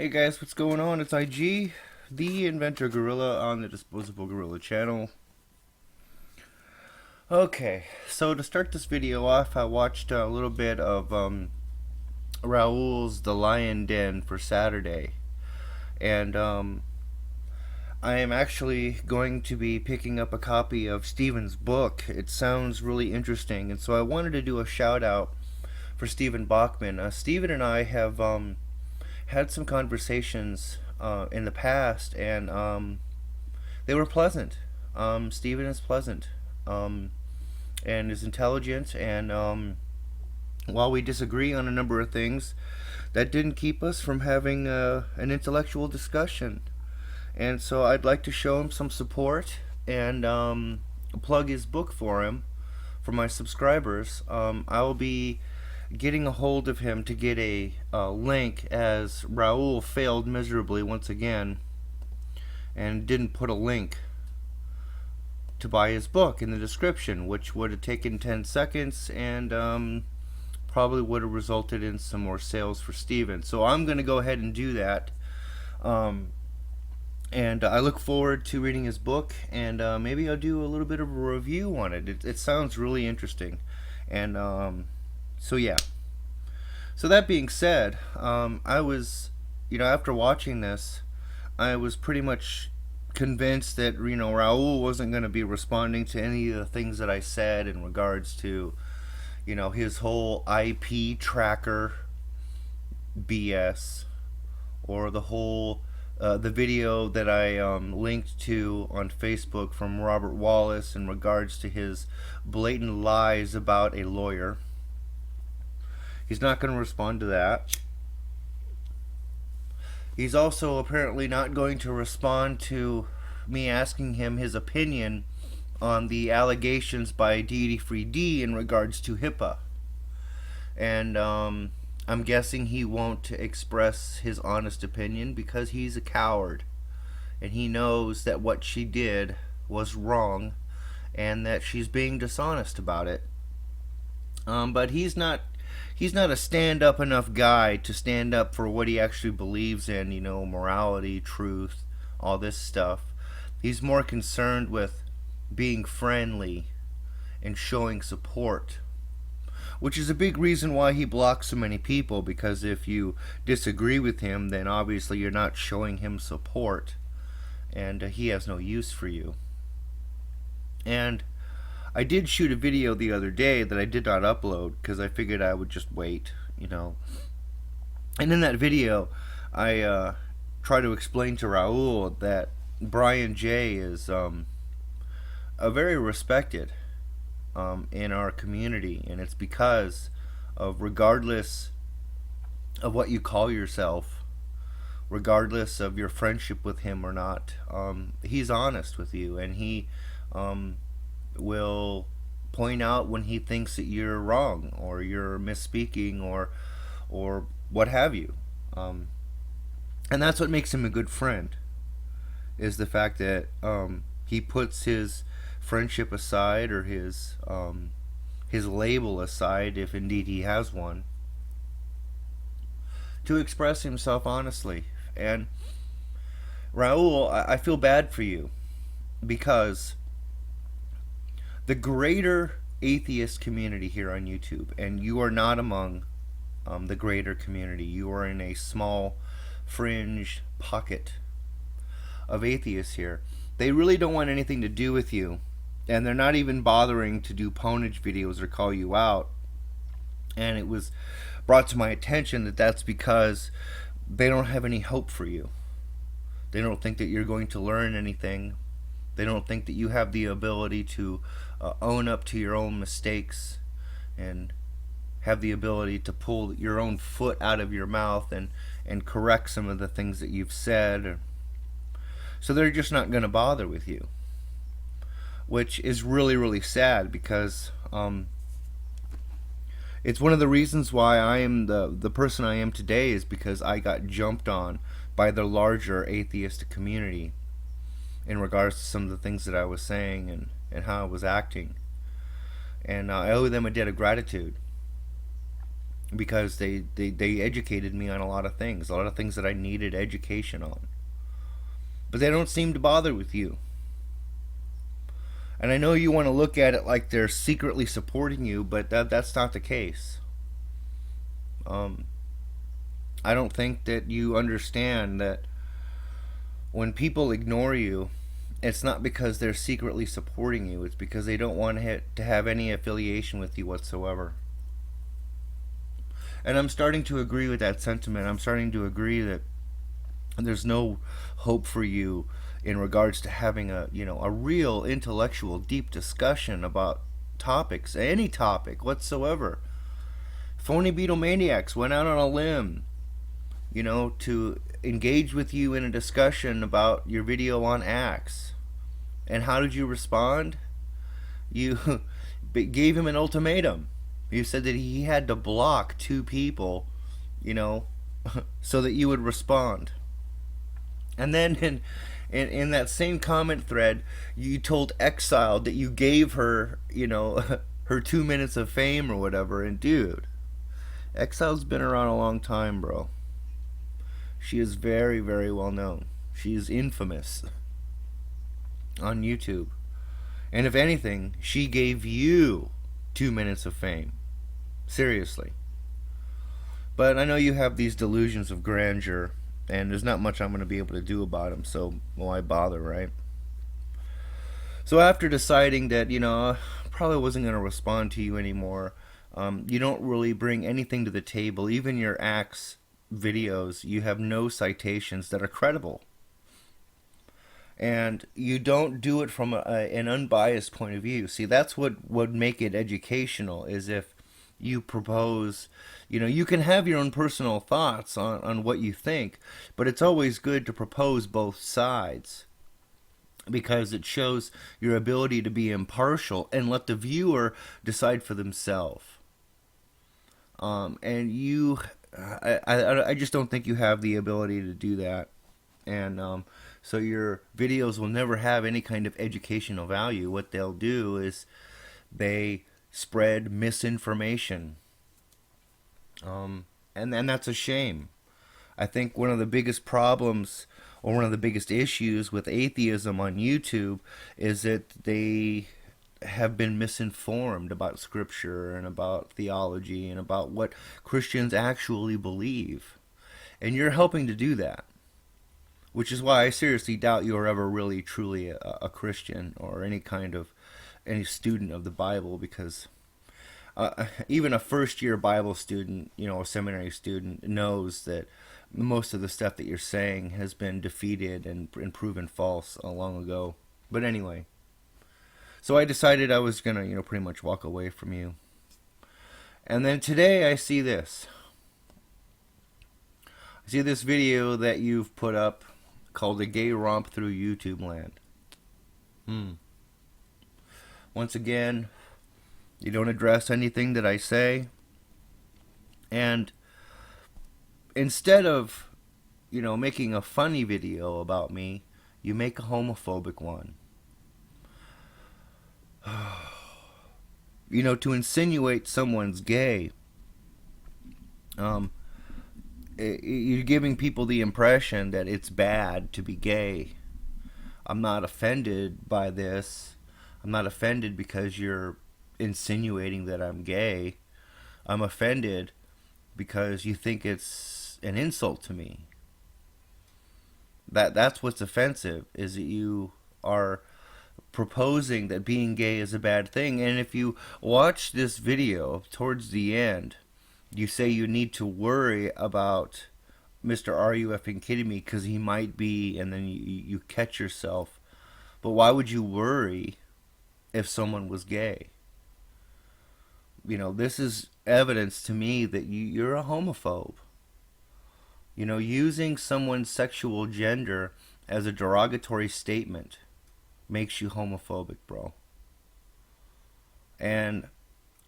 Hey guys, what's going on? It's IG, the Inventor Gorilla on the Disposable Gorilla channel. Okay, so to start this video off, I watched a little bit of Raoul's The Lion Den for Saturday. And I am actually going to be picking up a copy of Stephen's book. It sounds really interesting, and so I wanted to do a shout out for Stephen Bachman. Stephen and I have had some conversations in the past, and they were pleasant. Stephen is pleasant and is intelligent, and while we disagree on a number of things, that didn't keep us from having an intellectual discussion. And so I'd like to show him some support and plug his book for him for my subscribers. I will be getting a hold of him to get a link, as Raoul failed miserably once again and didn't put a link to buy his book in the description, which would have taken 10 seconds and probably would have resulted in some more sales for Steven. So I'm going to go ahead and do that. And I look forward to reading his book, and maybe I'll do a little bit of a review on it. It sounds really interesting. And so yeah. So that being said, I was, after watching this, I was pretty much convinced that, Raoul wasn't going to be responding to any of the things that I said in regards to, his whole IP tracker BS, or the whole, the video that I linked to on Facebook from Robert Wallace in regards to his blatant lies about a lawyer. He's not going to respond to that. He's also apparently not going to respond to me asking him his opinion on the allegations by Deity Free D in regards to HIPAA. And I'm guessing he won't express his honest opinion because he's a coward. And he knows that what she did was wrong and that she's being dishonest about it. But he's not a stand-up enough guy to stand up for what he actually believes in, morality, truth, all this stuff. He's more concerned with being friendly and showing support, which is a big reason why he blocks so many people, because if you disagree with him, then obviously you're not showing him support, and he has no use for you. And I did shoot a video the other day that I did not upload because I figured I would just wait, And in that video, I try to explain to Raoul that Brian J. is a very respected in our community, and it's because of, regardless of what you call yourself, regardless of your friendship with him or not, he's honest with you, and he will point out when he thinks that you're wrong or you're misspeaking or what have you. And that's what makes him a good friend, is the fact that he puts his friendship aside, or his label aside, if indeed he has one, to express himself honestly. And Raoul, I feel bad for you, because the greater atheist community here on YouTube, and you are not among the greater community, you are in a small fringe pocket of atheists here. They really don't want anything to do with you, and they're not even bothering to do ponage videos or call you out. And it was brought to my attention that that's because they don't have any hope for you. They don't think that you're going to learn anything. They don't think that you have the ability to own up to your own mistakes and have the ability to pull your own foot out of your mouth and correct some of the things that you've said. So they're just not going to bother with you, which is really, really sad, because it's one of the reasons why I am the person I am today, is because I got jumped on by the larger atheistic community in regards to some of the things that I was saying and how I was acting. And I owe them a debt of gratitude. because they educated me on a lot of things that I needed education on. But they don't seem to bother with you. And I know you want to look at it like they're secretly supporting you, but that's not the case. Um, I don't think that you understand that when people ignore you, it's not because they're secretly supporting you. It's because they don't want to have any affiliation with you whatsoever. And I'm starting to agree with that sentiment. I'm starting to agree that there's no hope for you in regards to having a real intellectual deep discussion about topics, any topic whatsoever. Phony Beatlemaniacs went out on a limb, to engage with you in a discussion about your video on Acts. And how did you respond? You gave him an ultimatum. You said that he had to block 2 people, so that you would respond. And then in that same comment thread, you told Exiled that you gave her, her 2 minutes of fame or whatever. And dude, Exiled's been around a long time, bro. She is very, very well known. She is infamous on YouTube. And if anything, she gave you 2 minutes of fame. Seriously. But I know you have these delusions of grandeur, and there's not much I'm going to be able to do about them, so why bother, right? So after deciding that, I probably wasn't going to respond to you anymore, you don't really bring anything to the table. Even your Acts videos, you have no citations that are credible. And you don't do it from an unbiased point of view. See, that's what would make it educational, is if you propose, you can have your own personal thoughts on what you think, but it's always good to propose both sides, because it shows your ability to be impartial and let the viewer decide for themselves. And I just don't think you have the ability to do that. And so your videos will never have any kind of educational value. What they'll do is they spread misinformation. And that's a shame. I think one of the biggest problems, or one of the biggest issues with atheism on YouTube, is that they have been misinformed about scripture and about theology and about what Christians actually believe. And you're helping to do that. Which is why I seriously doubt you are ever really truly a Christian or any student of the Bible, because even a first-year Bible student, a seminary student, knows that most of the stuff that you're saying has been defeated and proven false long ago. But anyway, so I decided I was gonna, pretty much walk away from you. And then today I see this. I see this video that you've put up called "A Gay Romp Through YouTube Land." Once again, you don't address anything that I say. And instead of, making a funny video about me, you make a homophobic one. To insinuate someone's gay, you're giving people the impression that it's bad to be gay. I'm not offended by this. I'm not offended because you're insinuating that I'm gay. I'm offended because you think it's an insult to me. That's what's offensive, is that you are proposing that being gay is a bad thing. And if you watch this video towards the end, you say you need to worry about Mr. Are You Effing Kidding Me, because he might be, and then you catch yourself. But why would you worry if someone was gay? This is evidence to me that you're a homophobe. Using someone's sexual gender as a derogatory statement makes you homophobic, bro. And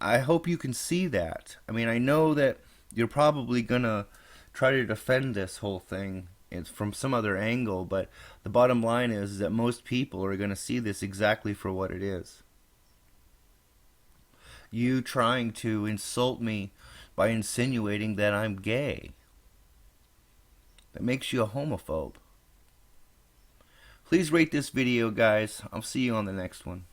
I hope you can see that. I know that you're probably gonna try to defend this whole thing from some other angle, but the bottom line is that most people are gonna see this exactly for what it is. You trying to insult me by insinuating that I'm gay. That makes you a homophobe. Please rate this video, guys. I'll see you on the next one.